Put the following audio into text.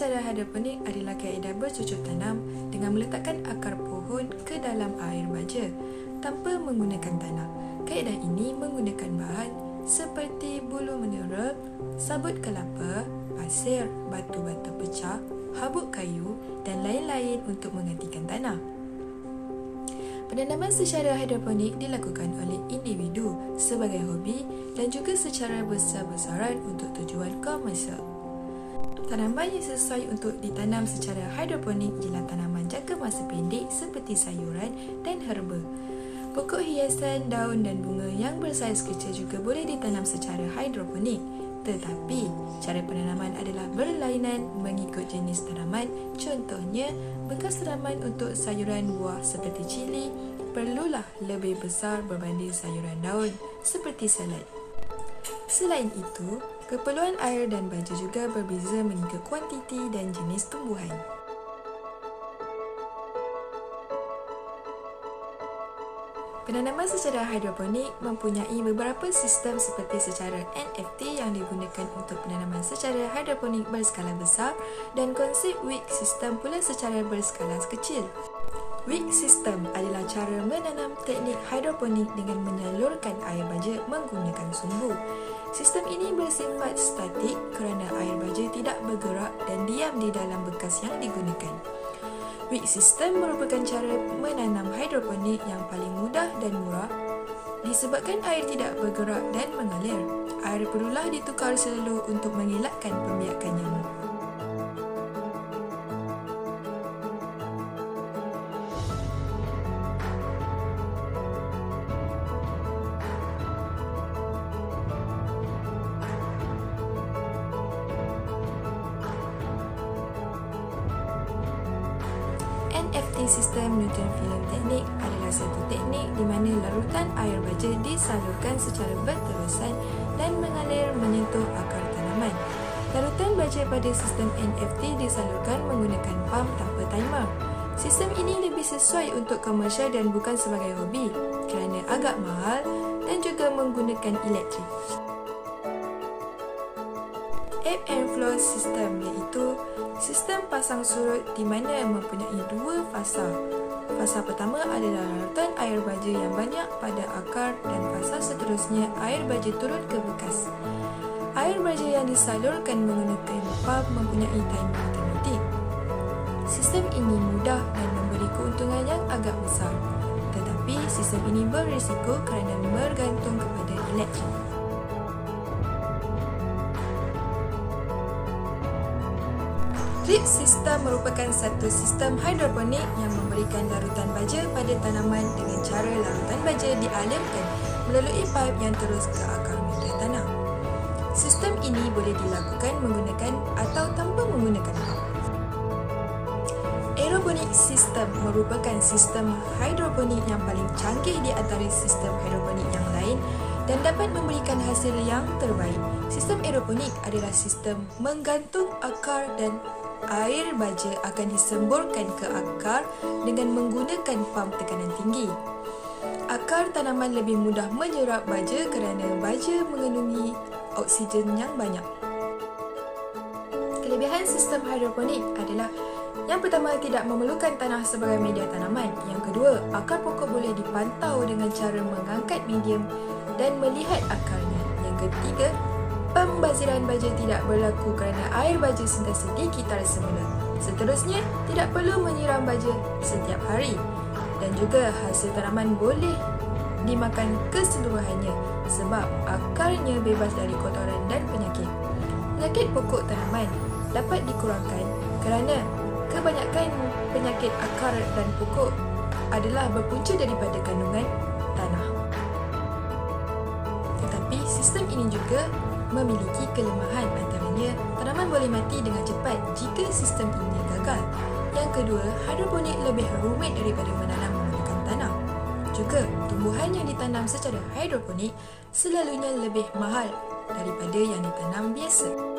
secara hidroponik adalah kaedah bercucuk tanam dengan meletakkan akar pohon ke dalam air baja tanpa menggunakan tanah. Kaedah ini menggunakan bahan seperti bulu mineral, sabut kelapa, pasir, batu-batu pecah, habuk kayu dan lain-lain untuk menggantikan tanah. Penanaman secara hidroponik dilakukan oleh individu sebagai hobi dan juga secara besar-besaran untuk tujuan komersial. Tanaman yang sesuai untuk ditanam secara hidroponik ialah tanaman jangka masa pendek seperti sayuran dan herba. Pokok hiasan, daun dan bunga yang bersaiz kecil juga boleh ditanam secara hidroponik. Tetapi, cara penanaman adalah berlainan mengikut jenis tanaman. Contohnya, bekas tanaman untuk sayuran buah seperti cili perlulah lebih besar berbanding sayuran daun seperti salad. Selain itu, keperluan air dan baja juga berbeza mengikut kuantiti dan jenis tumbuhan. Penanaman secara hidroponik mempunyai beberapa sistem seperti secara NFT yang digunakan untuk penanaman secara hidroponik berskala besar dan konsep weed system pula secara berskala kecil. Weed system adalah cara menanam teknik hidroponik dengan menyalurkan air baja menggunakan sumbu. Sistem ini bersifat statik kerana air baja tidak bergerak dan diam di dalam bekas yang digunakan. Weed system merupakan cara menanam hidroponik yang paling mudah dan murah disebabkan air tidak bergerak dan mengalir. Air perlulah ditukar selalu untuk mengelakkan pembiakan nyamuk. NFT sistem Newton Film Teknik adalah satu teknik di mana larutan air baja disalurkan secara berterusan dan mengalir menyentuh akar tanaman. Larutan baja pada sistem NFT disalurkan menggunakan pam tanpa timer. Sistem ini lebih sesuai untuk komersial dan bukan sebagai hobi kerana agak mahal dan juga menggunakan elektrik. Ebb and flow system iaitu sistem pasang surut di mana mempunyai dua fasa. Fasa pertama adalah larutan air baja yang banyak pada akar dan fasa seterusnya air baja turun ke bekas. Air baja yang disalurkan menggunakan pam mempunyai timer automatik. Sistem ini mudah dan memberi keuntungan yang agak besar. Tetapi sistem ini berisiko kerana bergantung kepada elektrik. Drip system merupakan satu sistem hidroponik yang memberikan larutan baja pada tanaman dengan cara larutan baja dialirkan melalui pipe yang terus ke akar media tanah. Sistem ini boleh dilakukan menggunakan atau tanpa menggunakan pump. Aeroponik system merupakan sistem hidroponik yang paling canggih di antara sistem hidroponik yang lain dan dapat memberikan hasil yang terbaik. Sistem aeroponik adalah sistem menggantung akar dan air baja akan disemburkan ke akar dengan menggunakan pam tekanan tinggi. Akar tanaman lebih mudah menyerap baja kerana baja mengandungi oksigen yang banyak. Kelebihan sistem hidroponik adalah yang pertama, tidak memerlukan tanah sebagai media tanaman. Yang kedua, akar pokok boleh dipantau dengan cara mengangkat medium dan melihat akarnya. Yang ketiga, pembaziran baja tidak berlaku kerana air baja sentiasa dikitar semula. Seterusnya, tidak perlu menyiram baja setiap hari. Dan juga hasil tanaman boleh dimakan keseluruhannya sebab akarnya bebas dari kotoran dan penyakit. Penyakit pokok tanaman dapat dikurangkan kerana kebanyakan penyakit akar dan pokok adalah berpunca daripada kandungan tanah. Tetapi sistem ini juga memiliki kelemahan, antaranya tanaman boleh mati dengan cepat jika sistem ini gagal. Yang kedua, hidroponik lebih rumit daripada menanam menggunakan tanah. Juga, tumbuhan yang ditanam secara hidroponik selalunya lebih mahal daripada yang ditanam biasa.